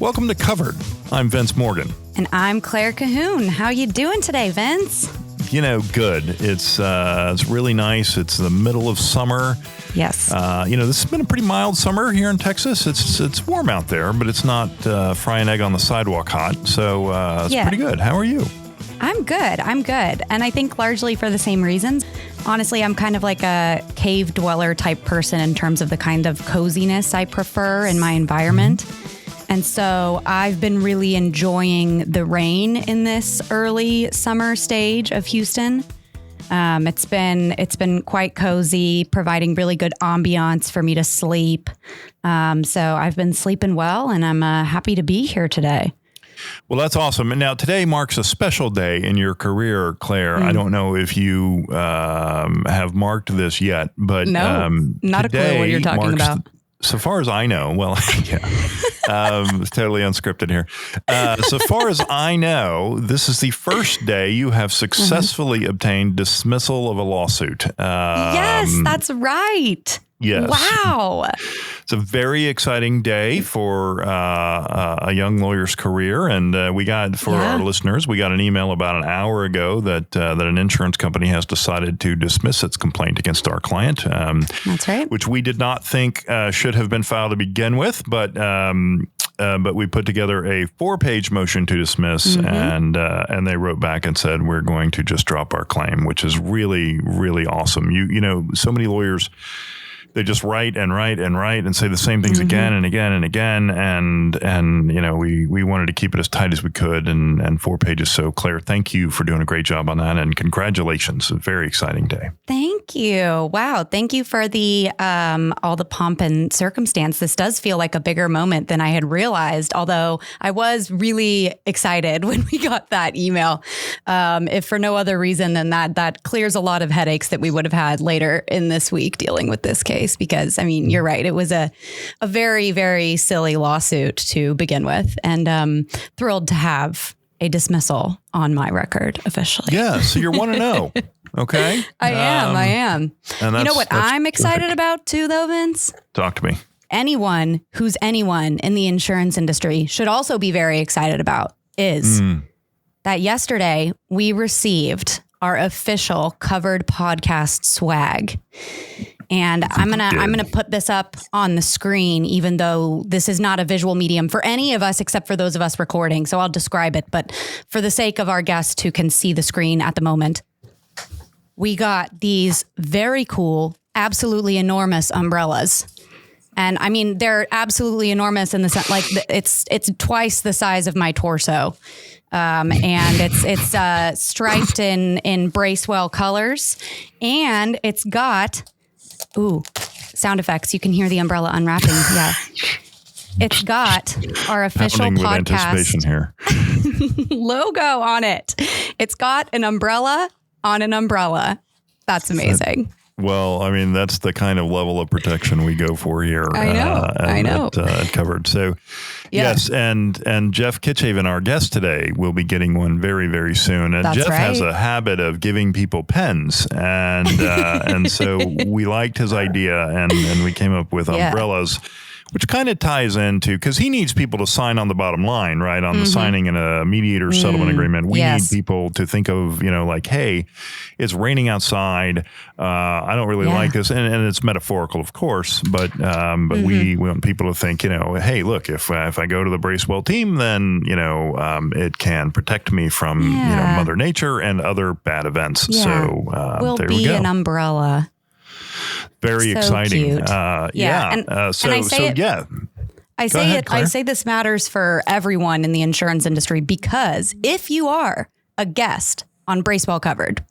Welcome to Covered. I'm Vince Morgan. And I'm Claire Cahoon. How you doing today, Vince? You know, good. It's really nice. It's the middle of summer. Yes. This has been a pretty mild summer here in Texas. It's warm out there, but it's not fry an egg on the sidewalk hot. So it's pretty good. How are you? I'm good. And I think largely for the same reasons. Honestly, I'm kind of like a cave dweller type person in terms of the kind of coziness I prefer in my environment. And so I've been really enjoying the rain in this early summer stage of Houston. It's been quite cozy, providing really good ambiance for me to sleep. So I've been sleeping well, and I'm happy to be here today. Well, that's awesome. And now today marks a special day in your career, Claire. I don't know if you have marked this yet, but no, not a clue what you're talking about. So far as I know, well, yeah, it's totally unscripted here. So far as I know, this is the first day you have successfully obtained dismissal of a lawsuit. Yes, that's right. Yes. Wow. It's a very exciting day for a young lawyer's career. And we got, for our listeners, we got an email about an hour ago that an insurance company has decided to dismiss its complaint against our client. That's right. Which we did not think should have been filed to begin with. But we put together a 4-page motion to dismiss, and they wrote back and said, we're going to just drop our claim, which is really, really awesome. You know, so many lawyers, they just write and say the same things again and again and again. And you know, we wanted to keep it as tight as we could, and 4 pages. So Claire, thank you for doing a great job on that, and congratulations. A very exciting day. Thank you. Wow. Thank you for the all the pomp and circumstance. This does feel like a bigger moment than I had realized, although I was really excited when we got that email. If for no other reason than that clears a lot of headaches that we would have had later in this week dealing with this case. Because, I mean, you're right. It was a very, very silly lawsuit to begin with, and thrilled to have a dismissal on my record officially. Yeah. So you're 1-0. Okay. I am. And you know what I'm excited about too, though, Vince? Talk to me. Anyone in the insurance industry should also be very excited about is that yesterday we received our official Covered podcast swag. And I'm gonna put this up on the screen, even though this is not a visual medium for any of us except for those of us recording. So I'll describe it. But for the sake of our guests who can see the screen at the moment, we got these very cool, absolutely enormous umbrellas. And I mean, they're absolutely enormous in the sense, like it's twice the size of my torso. And it's striped in Bracewell colors, and it's got sound effects. You can hear the umbrella unwrapping. Yeah. It's got our official podcast here. logo on it. It's got an umbrella on an umbrella. That's amazing. Well, I mean, that's the kind of level of protection we go for here. I know. Covered. So, yes, and Jeff Kichaven, our guest today, will be getting one very, very soon. And Jeff has a habit of giving people pens, and so we liked his idea, and we came up with umbrellas. Which kind of ties into, because he needs people to sign on the bottom line, right? On the signing in a mediator settlement agreement. We need people to think of, like, hey, it's raining outside. I don't really like this. And it's metaphorical, of course. But we want people to think, hey, look, if I go to the Bracewell team, then, it can protect me from, Mother Nature and other bad events. Yeah. So we'll there be we go. An umbrella. Very exciting. Cute. I say this matters for everyone in the insurance industry, because if you are a guest on Bracewell Covered,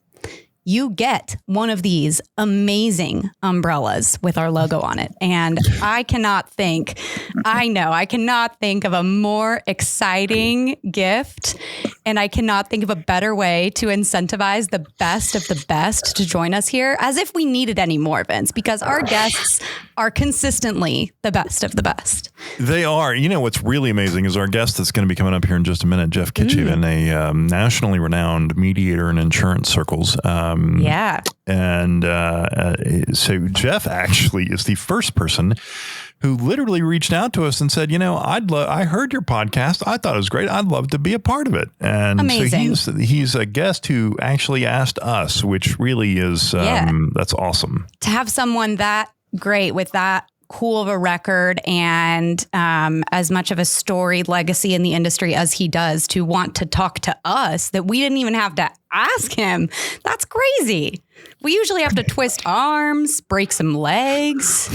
you get one of these amazing umbrellas with our logo on it. And I cannot think of a more exciting gift, and I cannot think of a better way to incentivize the best of the best to join us here, as if we needed any more, Vince, because our guests are consistently the best of the best. They are. You know, what's really amazing is our guest that's going to be coming up here in just a minute, Jeff Kichaven, a nationally renowned mediator in insurance circles. Yeah. And so Jeff actually is the first person who literally reached out to us and said, you know, I heard your podcast. I thought it was great. I'd love to be a part of it. And amazing. So he's a guest who actually asked us, which really is, that's awesome. To have someone that great with that cool of a record and as much of a storied legacy in the industry as he does, to want to talk to us that we didn't even have to ask him. That's crazy. We usually have to twist arms, break some legs.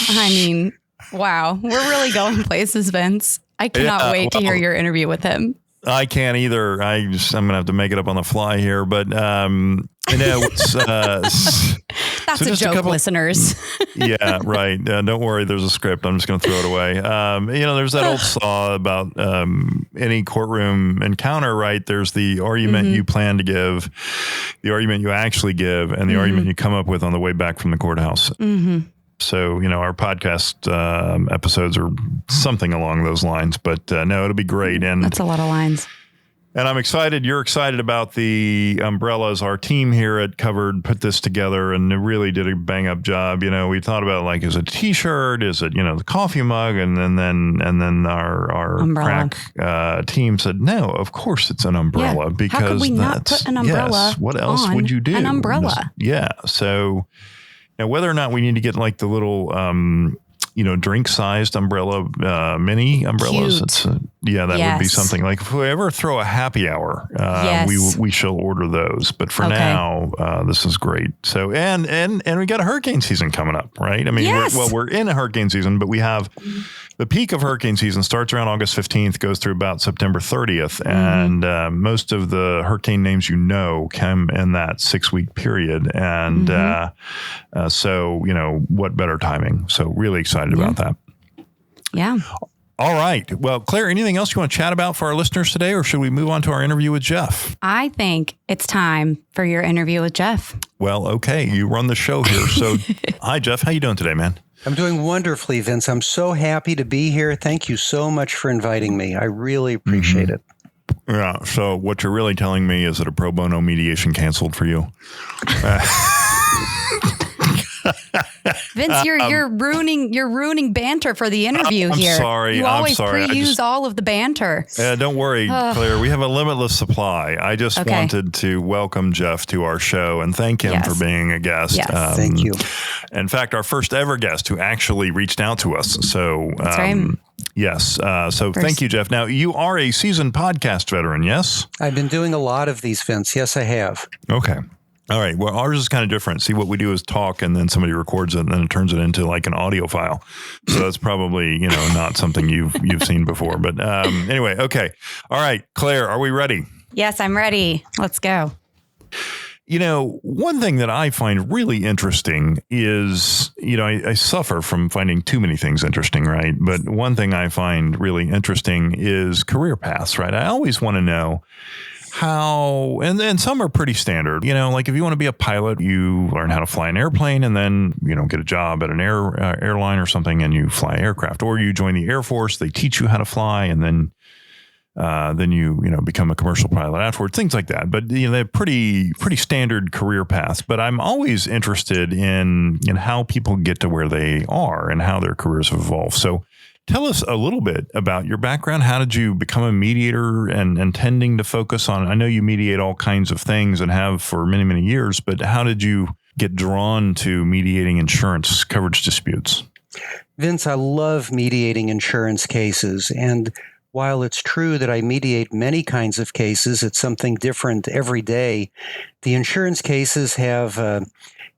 I mean, wow. We're really going places, Vince. I cannot wait to hear your interview with him. I can't either. I'm going to have to make it up on the fly here, but it's that's a joke, listeners. Yeah, right. Don't worry. There's a script. I'm just going to throw it away. There's that old saw about any courtroom encounter, right? There's the argument you plan to give, the argument you actually give, and the argument you come up with on the way back from the courthouse. Mm-hmm. So, our podcast episodes are something along those lines, but no, it'll be great. And that's a lot of lines. And I'm excited. You're excited about the umbrellas. Our team here at Covered put this together and they really did a bang up job. We thought about is it a t-shirt? Is it, the coffee mug? And then our umbrella. Crack team said, no, of course it's an umbrella because how could we not put an umbrella? Yes, what else would you do? An umbrella. So now, whether or not we need to get the little, drink-sized umbrella, mini umbrellas, that would be something. If we ever throw a happy hour, we shall order those. But for now, this is great. So, and we got a hurricane season coming up, right? I mean, we're in a hurricane season, but we have the peak of hurricane season starts around August 15th, goes through about September 30th. And most of the hurricane names come in that 6-week period. And so, what better timing? So really excited about that. Yeah. All right. Well, Claire, anything else you want to chat about for our listeners today, or should we move on to our interview with Jeff? I think it's time for your interview with Jeff. Well, okay. You run the show here. So hi, Jeff. How you doing today, man? I'm doing wonderfully, Vince. I'm so happy to be here. Thank you so much for inviting me. I really appreciate it. Yeah. So what you're really telling me is that a pro bono mediation canceled for you. Vince, you're ruining banter for the interview here. I'm sorry. You always pre-use all of the banter. Don't worry, Claire. We have a limitless supply. I just wanted to welcome Jeff to our show and thank him for being a guest. Yes. Thank you. In fact, our first ever guest who actually reached out to us. So, that's right. Yes. Thank you, Jeff. Now, you are a seasoned podcast veteran, yes? I've been doing a lot of these, Vince. Yes, I have. Okay. All right. Well, ours is kind of different. See, what we do is talk and then somebody records it and then it turns it into an audio file. So that's probably, not something you've seen before. But anyway, okay. All right. Claire, are we ready? Yes, I'm ready. Let's go. One thing that I find really interesting is, I suffer from finding too many things interesting, right? But one thing I find really interesting is career paths, right? I always want to know how, and then some are pretty standard, if you want to be a pilot, you learn how to fly an airplane and then, get a job at an airline or something and you fly aircraft, or you join the Air Force, they teach you how to fly and then you become a commercial pilot afterwards, things like that. But they're pretty standard career paths. But I'm always interested in how people get to where they are and how their careers have evolved. So tell us a little bit about your background. How did you become a mediator and tending to focus on? I know you mediate all kinds of things and have for many, many years. But how did you get drawn to mediating insurance coverage disputes? Vince, I love mediating insurance cases, and while it's true that I mediate many kinds of cases, it's something different every day. The insurance cases have an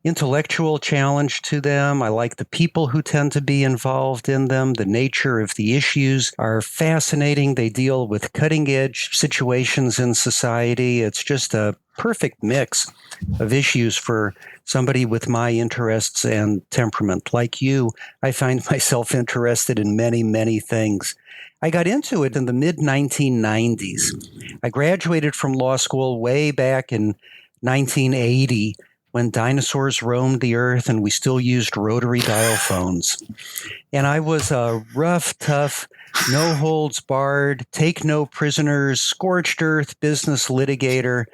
intellectual challenge to them. I like the people who tend to be involved in them. The nature of the issues are fascinating. They deal with cutting-edge situations in society. It's just a perfect mix of issues for somebody with my interests and temperament. Like you, I find myself interested in many, many things. I got into it in the mid-1990s. I graduated from law school way back in 1980 when dinosaurs roamed the earth and we still used rotary dial phones. And I was a rough, tough, no holds barred, take no prisoners, scorched earth business litigator.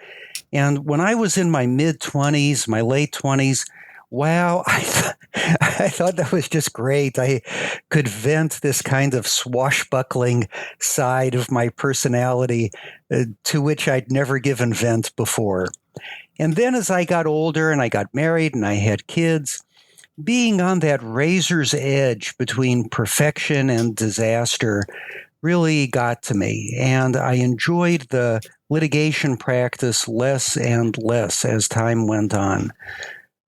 And when I was in my mid-20s, my late 20s, wow, I thought that was just great. I could vent this kind of swashbuckling side of my personality to which I'd never given vent before. And then as I got older and I got married and I had kids, being on that razor's edge between perfection and disaster really got to me. And I enjoyed the litigation practice less and less as time went on.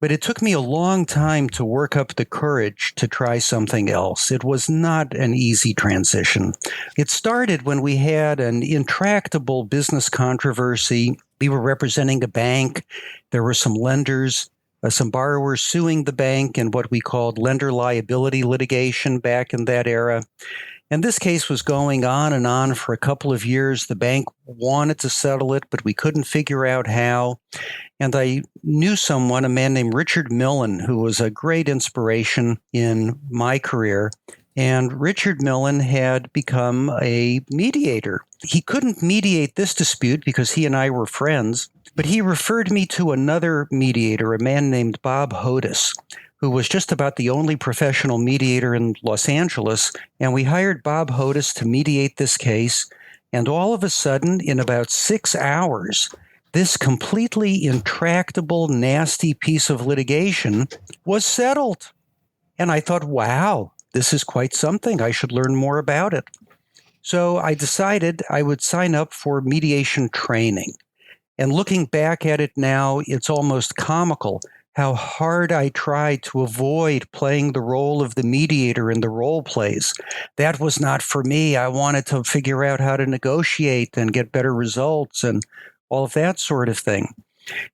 But it took me a long time to work up the courage to try something else. It was not an easy transition. It started when we had an intractable business controversy. We were representing a bank. There were some lenders, some borrowers suing the bank in what we called lender liability litigation back in that era. And this case was going on and on for a couple of years. The bank wanted to settle it, but we couldn't figure out how. And I knew someone, a man named Richard Millen, who was a great inspiration in my career. And Richard Millen had become a mediator. He couldn't mediate this dispute because he and I were friends, but he referred me to another mediator, a man named Bob Hodis, who was just about the only professional mediator in Los Angeles. And we hired Bob Hodis to mediate this case. And all of a sudden, in about 6 hours, this completely intractable, nasty piece of litigation was settled. And I thought, wow, this is quite something. I should learn more about it. So I decided I would sign up for mediation training. And looking back at it now, it's almost comical how hard I tried to avoid playing the role of the mediator in the role plays. That was not for me. I wanted to figure out how to negotiate and get better results and all of that sort of thing.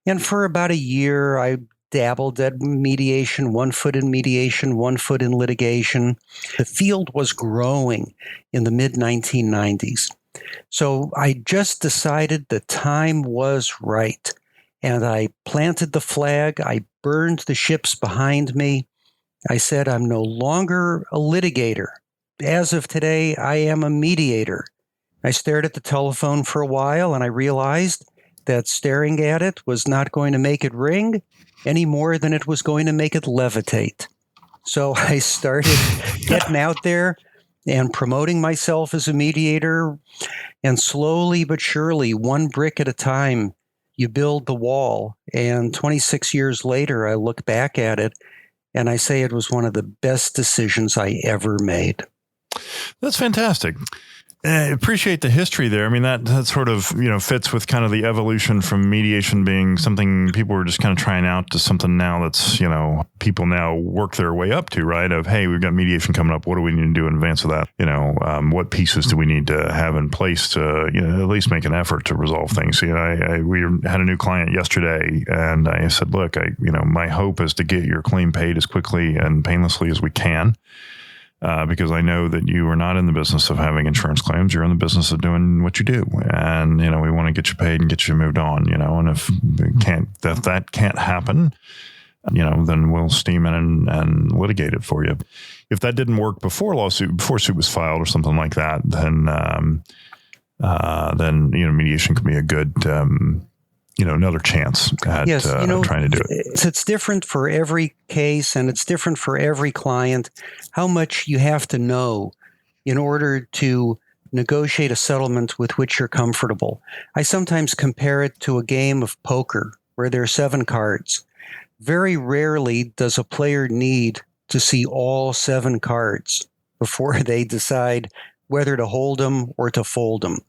And for about a year, I dabbled at mediation, 1 foot in mediation, 1 foot in litigation. The field was growing in the mid-1990s. So I just decided the time was right. And I planted the flag. I burned the ships behind me. I said, I'm no longer a litigator. As of today, I am a mediator. I stared at the telephone for a while, and I realized that staring at it was not going to make it ring any more than it was going to make it levitate. So I started getting out there and promoting myself as a mediator. And slowly but surely, one brick at a time, you build the wall. And 26 years later, I look back at it and I say it was one of the best decisions I ever made. That's fantastic. I appreciate the history there. I mean, that sort of, fits with kind of the evolution from mediation being something people were just kind of trying out to something now that's, people now work their way up to, right? Of, hey, we've got mediation coming up. What do we need to do in advance of that? What pieces do we need to have in place to, at least make an effort to resolve things? We had a new client yesterday and I said, look, my hope is to get your claim paid as quickly and painlessly as we can. Because I know that you are not in the business of having insurance claims. You're in the business of doing what you do. And, we want to get you paid and get you moved on, and if that can't happen, then we'll steam in and litigate it for you. If that didn't work before suit was filed or something like that, then mediation could be a good, another chance at trying to do it. It's different for every case and it's different for every client, how much you have to know in order to negotiate a settlement with which you're comfortable. I sometimes compare it to a game of poker where there are 7 cards. Very rarely does a player need to see all 7 cards before they decide whether to hold them or to fold them.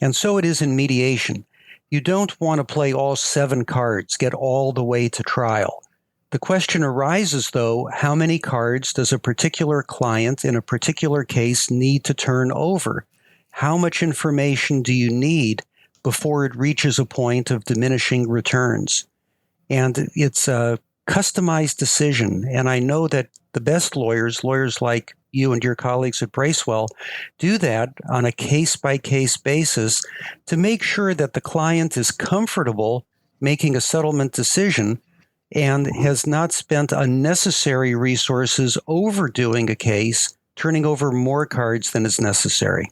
And so it is in mediation. You don't want to play all 7 cards, get all the way to trial. The question arises, though, how many cards does a particular client in a particular case need to turn over? How much information do you need before it reaches a point of diminishing returns? And it's a customized decision. And I know that the best lawyers like you and your colleagues at Bracewell, do that on a case-by-case basis to make sure that the client is comfortable making a settlement decision and has not spent unnecessary resources overdoing a case, turning over more cards than is necessary.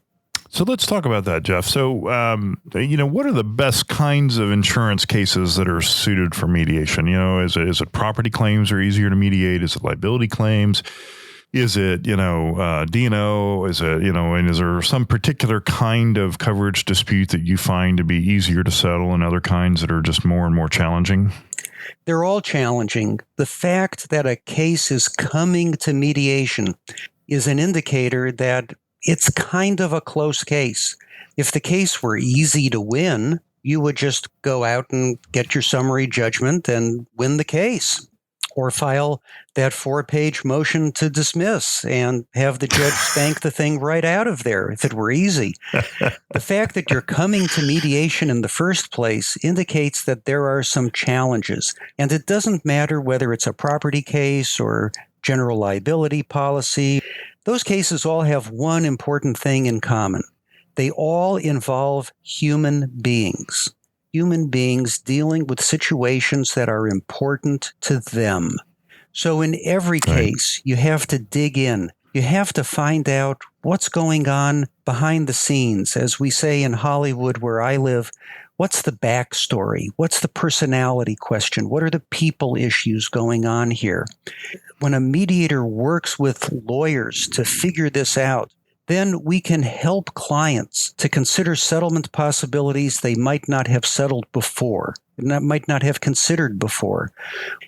So let's talk about that, Jeff. So, what are the best kinds of insurance cases that are suited for mediation? Is it property claims are easier to mediate? Is it liability claims? Is it, D&O? Is it, and is there some particular kind of coverage dispute that you find to be easier to settle and other kinds that are just more and more challenging? They're all challenging. The fact that a case is coming to mediation is an indicator that it's kind of a close case. If the case were easy to win, you would just go out and get your summary judgment and win the case, or file that 4-page motion to dismiss and have the judge spank the thing right out of there if it were easy. The fact that you're coming to mediation in the first place indicates that there are some challenges. And it doesn't matter whether it's a property case or general liability policy. Those cases all have one important thing in common. They all involve human beings dealing with situations that are important to them. So in every case, you have to dig in. You have to find out what's going on behind the scenes. As we say in Hollywood, where I live, what's the backstory? What's the personality question? What are the people issues going on here? When a mediator works with lawyers to figure this out, then we can help clients to consider settlement possibilities they might not have settled before, might not have considered before.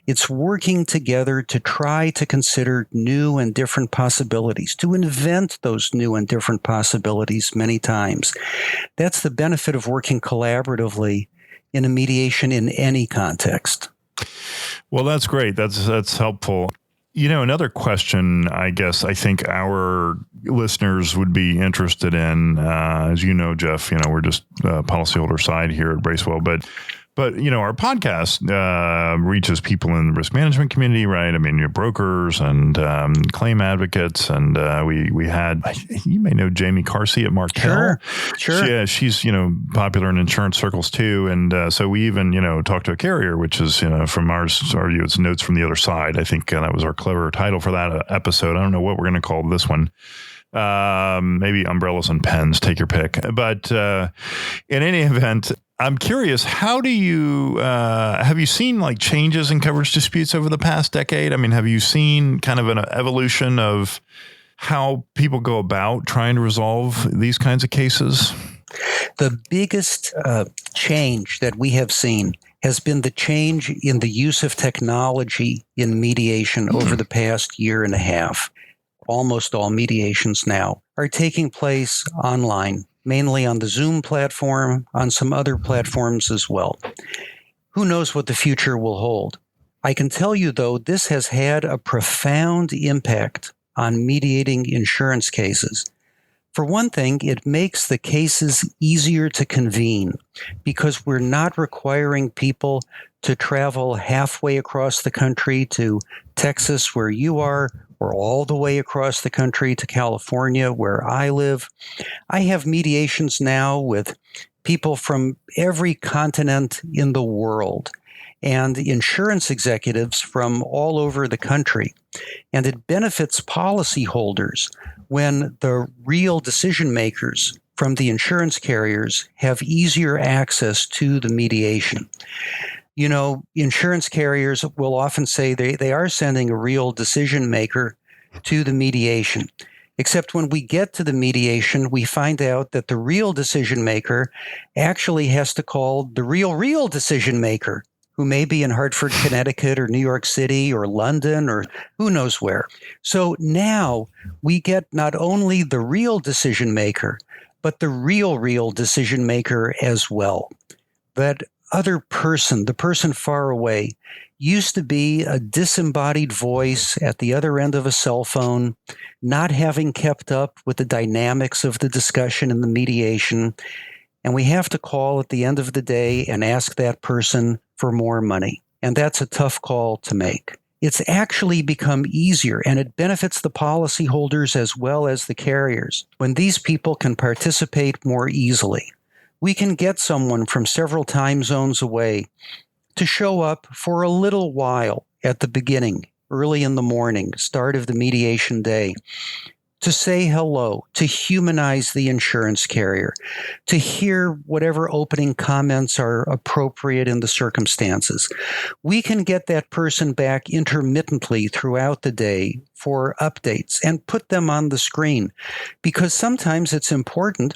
It's working together to try to consider new and different possibilities, to invent those new and different possibilities many times. That's the benefit of working collaboratively in a mediation in any context. Well, that's great. That's helpful. Another question I think our listeners would be interested in, as you know, Jeff, we're just policyholder side here at Bracewell, but our podcast reaches people in the risk management community, right? I mean, your brokers and claim advocates, and we had, you may know Jamie Carsey at Markel. Sure. She's popular in insurance circles too, and so we even talked to a carrier, which is from our view, it's Notes from the Other Side. I think that was our clever title for that episode. I don't know what we're going to call this one. Maybe Umbrellas and Pens, take your pick. But in any event, I'm curious, how do you, have you seen changes in coverage disputes over the past decade? I mean, have you seen kind of an evolution of how people go about trying to resolve these kinds of cases? The biggest change that we have seen has been the change in the use of technology in mediation over the past year and a half. Almost all mediations now are taking place online, mainly on the Zoom platform, on some other platforms as well. Who knows what the future will hold? I can tell you, though, this has had a profound impact on mediating insurance cases. For one thing, it makes the cases easier to convene because we're not requiring people to travel halfway across the country to Texas, where you are, or all the way across the country to California, where I live. I have mediations now with people from every continent in the world and insurance executives from all over the country. And it benefits policyholders when the real decision makers from the insurance carriers have easier access to the mediation. Insurance carriers will often say they are sending a real decision maker to the mediation. Except when we get to the mediation, we find out that the real decision maker actually has to call the real decision maker, who may be in Hartford, Connecticut, or New York City, or London, or who knows where. So now we get not only the real decision maker, but the real decision maker as well. That other person, the person far away, used to be a disembodied voice at the other end of a cell phone, not having kept up with the dynamics of the discussion and the mediation. And we have to call at the end of the day and ask that person for more money. And that's a tough call to make. It's actually become easier, and it benefits the policyholders as well as the carriers when these people can participate more easily. We can get someone from several time zones away to show up for a little while at the beginning, early in the morning, start of the mediation day, to say hello, to humanize the insurance carrier, to hear whatever opening comments are appropriate in the circumstances. We can get that person back intermittently throughout the day for updates and put them on the screen, because sometimes it's important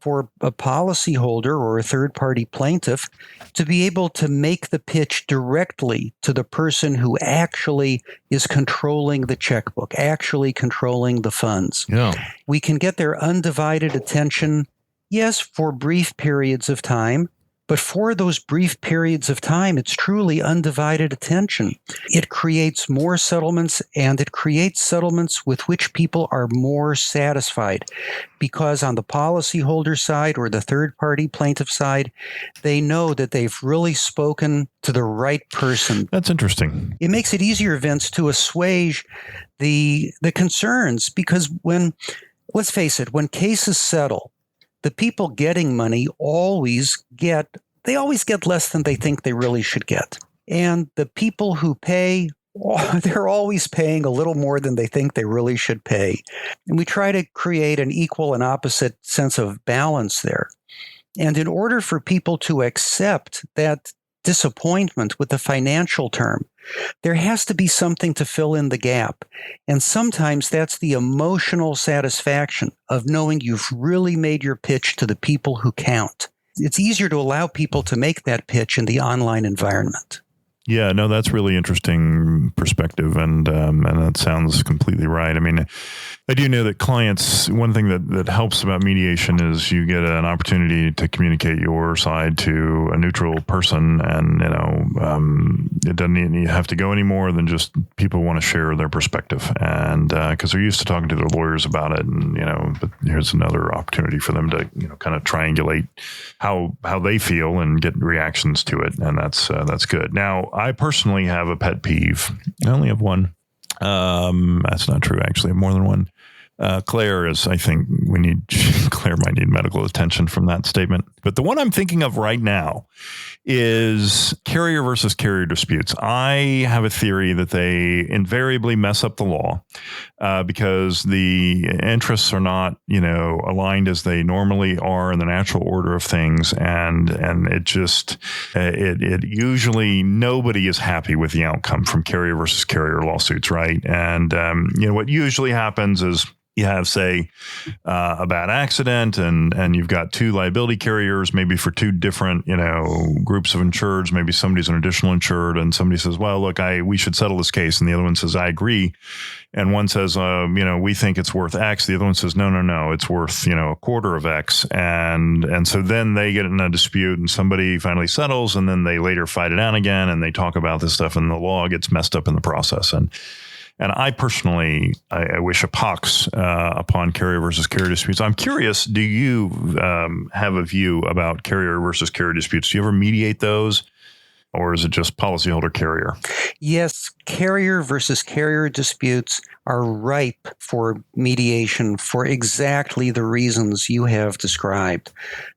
for a policyholder or a third-party plaintiff to be able to make the pitch directly to the person who actually is controlling the checkbook, actually controlling the funds. Yeah. We can get their undivided attention, yes, for brief periods of time, but for those brief periods of time, it's truly undivided attention. It creates more settlements, and it creates settlements with which people are more satisfied, because on the policyholder side or the third-party plaintiff side, they know that they've really spoken to the right person. That's interesting. It makes it easier, Vince, to assuage the concerns, because let's face it, when cases settle, the people getting money always get less than they think they really should get. And the people who pay, they're always paying a little more than they think they really should pay. And we try to create an equal and opposite sense of balance there. And in order for people to accept that disappointment with the financial term, there has to be something to fill in the gap. And sometimes that's the emotional satisfaction of knowing you've really made your pitch to the people who count. It's easier to allow people to make that pitch in the online environment. Yeah, no, that's really interesting perspective, and that sounds completely right. I mean, I do know that clients, one thing that helps about mediation is you get an opportunity to communicate your side to a neutral person, and it doesn't have to go any more than just people want to share their perspective, and because they're used to talking to their lawyers about it, and but here's another opportunity for them to kind of triangulate how they feel and get reactions to it, and that's good. Now, I personally have a pet peeve. I only have one. That's not true, actually. I have more than one. Claire I think Claire might need medical attention from that statement. But the one I'm thinking of right now is carrier versus carrier disputes. I have a theory that they invariably mess up the law because the interests are not, aligned as they normally are in the natural order of things. And it just, it usually nobody is happy with the outcome from carrier versus carrier lawsuits, right? And, what usually happens is, you have, say, a bad accident, and you've got two liability carriers, maybe for two different, groups of insureds. Maybe somebody's an additional insured, and somebody says, "Well, look, we should settle this case," and the other one says, "I agree." And one says, "We think it's worth X." The other one says, "No, it's worth a quarter of X." And so then they get in a dispute, and somebody finally settles, and then they later fight it out again, and they talk about this stuff, and the law gets messed up in the process. And I personally, I wish a pox upon carrier versus carrier disputes. I'm curious, do you have a view about carrier versus carrier disputes? Do you ever mediate those, or is it just policyholder carrier? Yes, carrier versus carrier disputes are ripe for mediation for exactly the reasons you have described.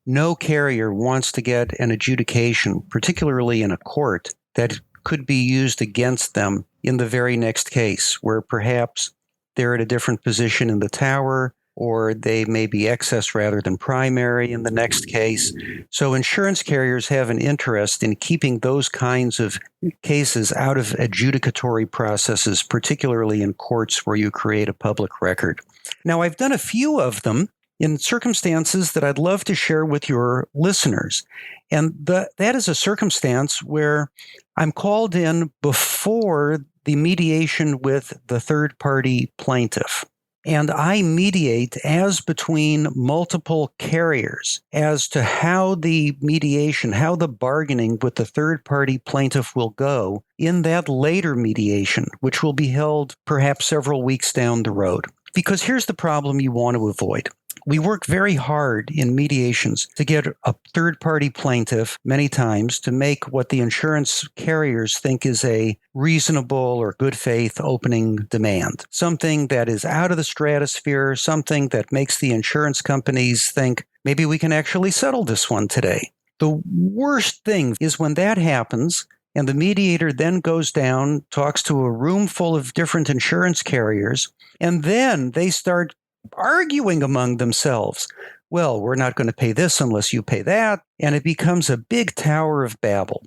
No carrier wants to get an adjudication, particularly in a court, that could be used against them in the very next case, where perhaps they're at a different position in the tower, or they may be excess rather than primary in the next case. So insurance carriers have an interest in keeping those kinds of cases out of adjudicatory processes, particularly in courts where you create a public record. Now, I've done a few of them in circumstances that I'd love to share with your listeners. And that is a circumstance where I'm called in before the mediation with the third-party plaintiff. And I mediate as between multiple carriers as to how the mediation, how the bargaining with the third-party plaintiff will go in that later mediation, which will be held perhaps several weeks down the road. Because here's the problem you want to avoid. We work very hard in mediations to get a third-party plaintiff many times to make what the insurance carriers think is a reasonable or good faith opening demand. Something that is out of the stratosphere, something that makes the insurance companies think, maybe we can actually settle this one today. The worst thing is when that happens and the mediator then goes down, talks to a room full of different insurance carriers, and then they start arguing among themselves. Well, we're not going to pay this unless you pay that. And it becomes a big Tower of Babel.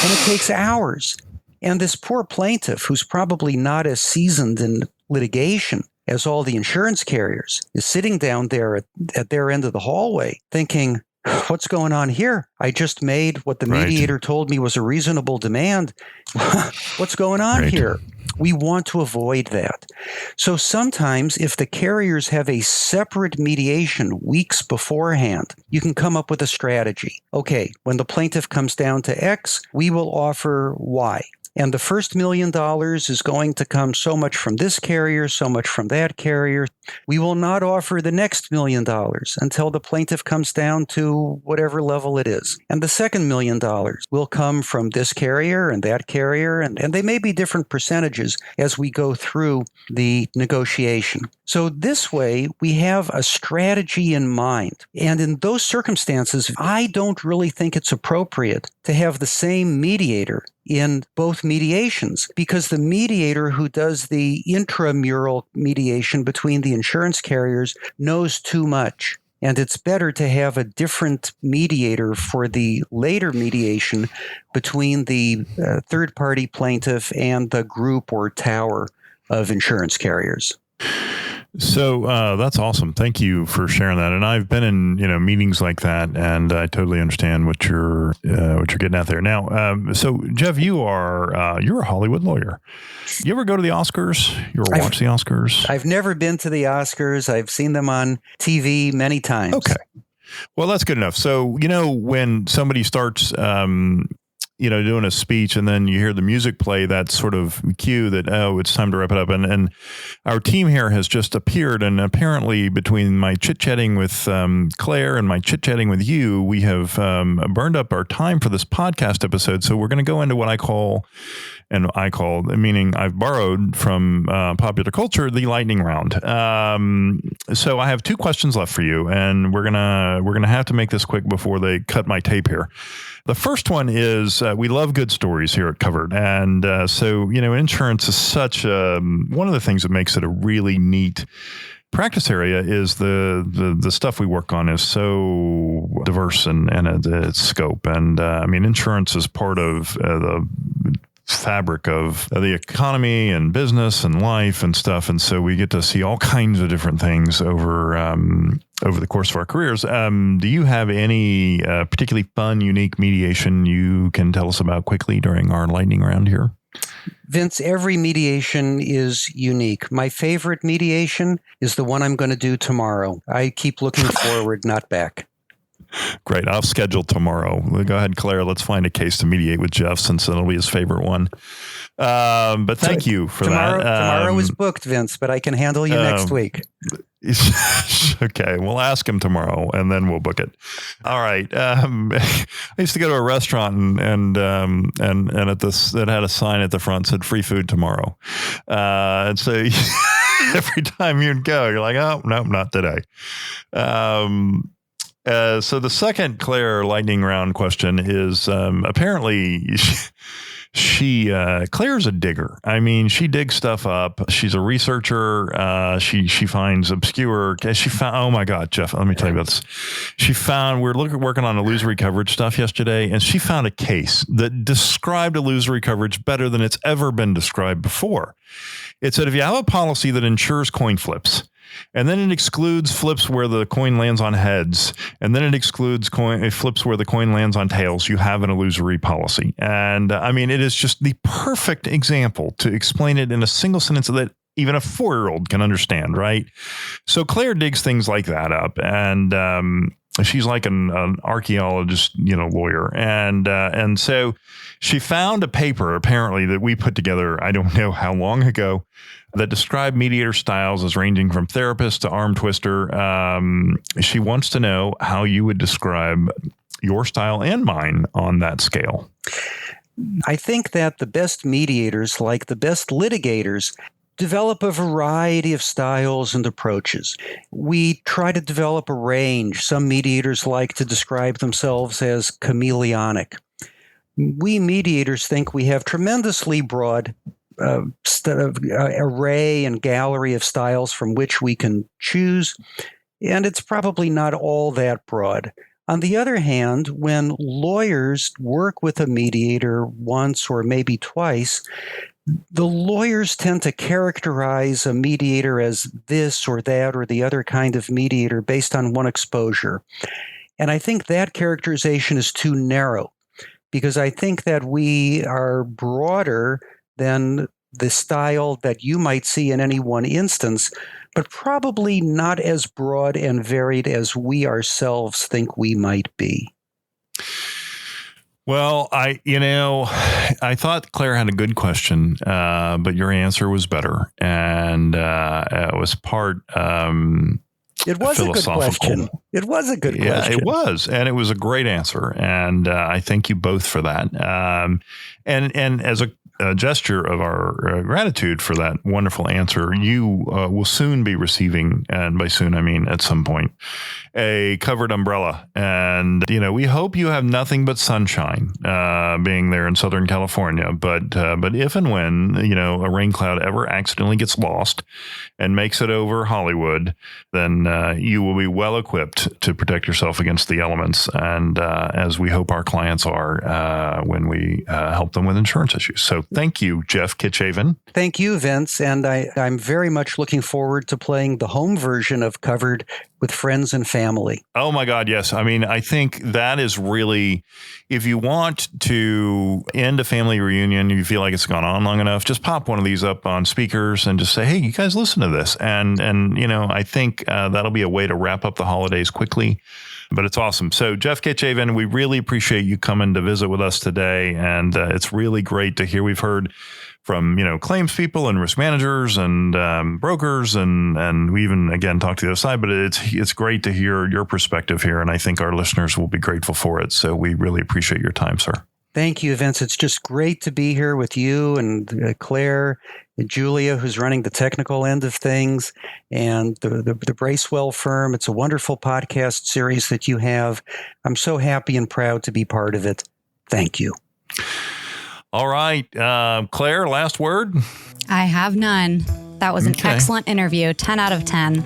And it takes hours. And this poor plaintiff, who's probably not as seasoned in litigation as all the insurance carriers, is sitting down there at their end of the hallway thinking, what's going on here? I just made what the mediator told me was a reasonable demand. What's going on here? We want to avoid that. So sometimes if the carriers have a separate mediation weeks beforehand, you can come up with a strategy. Okay, when the plaintiff comes down to X, we will offer Y. And the first $1 million is going to come so much from this carrier, so much from that carrier. We will not offer the next $1 million until the plaintiff comes down to whatever level it is. And the second $1 million will come from this carrier and that carrier, and they may be different percentages as we go through the negotiation. So this way, we have a strategy in mind. And in those circumstances, I don't really think it's appropriate to have the same mediator in both mediations, because the mediator who does the intramural mediation between the insurance carriers knows too much. And it's better to have a different mediator for the later mediation between the third-party plaintiff and the group or tower of insurance carriers. So that's awesome. Thank you for sharing that. And I've been in meetings like that, and I totally understand what you're getting at there. Now, so Jeff, you're a Hollywood lawyer. You ever go to the Oscars? You ever watch the Oscars? I've never been to the Oscars. I've seen them on TV many times. Okay. Well, that's good enough. So when somebody starts doing a speech and then you hear the music play, that sort of cue that, it's time to wrap it up. And our team here has just appeared. And apparently between my chit-chatting with Claire and my chit-chatting with you, we have burned up our time for this podcast episode. So we're going to go into what meaning I've borrowed from popular culture, the lightning round. So I have 2 questions left for you, and we're gonna have to make this quick before they cut my tape here. The first one is we love good stories here at Covered, and so insurance is such one of the things that makes it a really neat practice area is the stuff we work on is so diverse and its scope, and insurance is part of the fabric of the economy and business and life and stuff. And so we get to see all kinds of different things over the course of our careers. Do you have any particularly fun, unique mediation you can tell us about quickly during our lightning round here? Vince, every mediation is unique. My favorite mediation is the one I'm going to do tomorrow. I keep looking forward, not back. Great. I'll schedule tomorrow. Go ahead, Claire. Let's find a case to mediate with Jeff, since it'll be his favorite one. But thank you for that. Tomorrow is booked, Vince, but I can handle you next week. Okay. We'll ask him tomorrow and then we'll book it. All right. I used to go to a restaurant and at this, it had a sign at the front that said free food tomorrow. And so every time you'd go, you're like, oh, no, not today. So the second Claire lightning round question is apparently Claire's a digger. She digs stuff up. She's a researcher. She finds obscure. She found. Oh my God, Jeff! Let me tell you about this. We're working on illusory coverage stuff yesterday, and she found a case that described illusory coverage better than it's ever been described before. It said if you have a policy that insures coin flips, and then it excludes flips where the coin lands on heads, and then it excludes flips where the coin lands on tails, you have an illusory policy. And it is just the perfect example to explain it in a single sentence that even a 4-year-old can understand, right? So Claire digs things like that up, and she's like an archaeologist, lawyer. And so she found a paper apparently that we put together, I don't know how long ago, that described mediator styles as ranging from therapist to arm twister. She wants to know how you would describe your style and mine on that scale. I think that the best mediators, like the best litigators, develop a variety of styles and approaches. We try to develop a range. Some mediators like to describe themselves as chameleonic. We mediators think we have tremendously broad array and gallery of styles from which we can choose, and it's probably not all that broad. On the other hand, when lawyers work with a mediator once or maybe twice, the lawyers tend to characterize a mediator as this or that or the other kind of mediator based on one exposure. And I think that characterization is too narrow, because I think that we are broader than the style that you might see in any one instance, but probably not as broad and varied as we ourselves think we might be. Well, I thought Claire had a good question, but your answer was better, and it was part it was a good question. It was a good question. Yeah, it was, and it was a great answer, and I thank you both for that. And as a gesture of our gratitude for that wonderful answer, you will soon be receiving, and by soon I mean at some point, a covered umbrella. And we hope you have nothing but sunshine being there in Southern California. But if and when a rain cloud ever accidentally gets lost and makes it over Hollywood, then you will be well equipped to protect yourself against the elements, and as we hope our clients are when we help them with insurance issues. So thank you, Jeff Kichaven. Thank you, Vince. And I'm very much looking forward to playing the home version of Covered with friends and family. Oh, my God. Yes. I mean, I think that is really, if you want to end a family reunion, you feel like it's gone on long enough, just pop one of these up on speakers and just say, hey, you guys listen to this. And I think that'll be a way to wrap up the holidays quickly. But it's awesome. So, Jeff Kichaven, we really appreciate you coming to visit with us today. And it's really great to hear. We've heard from, claims people and risk managers and brokers. And we even, again, talked to the other side. But it's great to hear your perspective here. And I think our listeners will be grateful for it. So we really appreciate your time, sir. Thank you, Vince. It's just great to be here with you and Claire and Julia, who's running the technical end of things, and the Bracewell firm. It's a wonderful podcast series that you have. I'm so happy and proud to be part of it. Thank you. All right. Claire, last word? I have none. That was an excellent interview. 10 out of 10.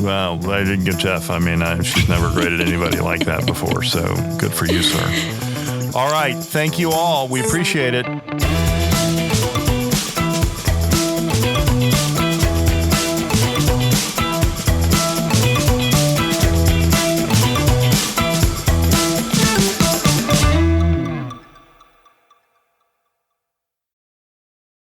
Well, I didn't get Jeff. I mean, she's never graded anybody like that before. So good for you, sir. All right. Thank you all. We appreciate it.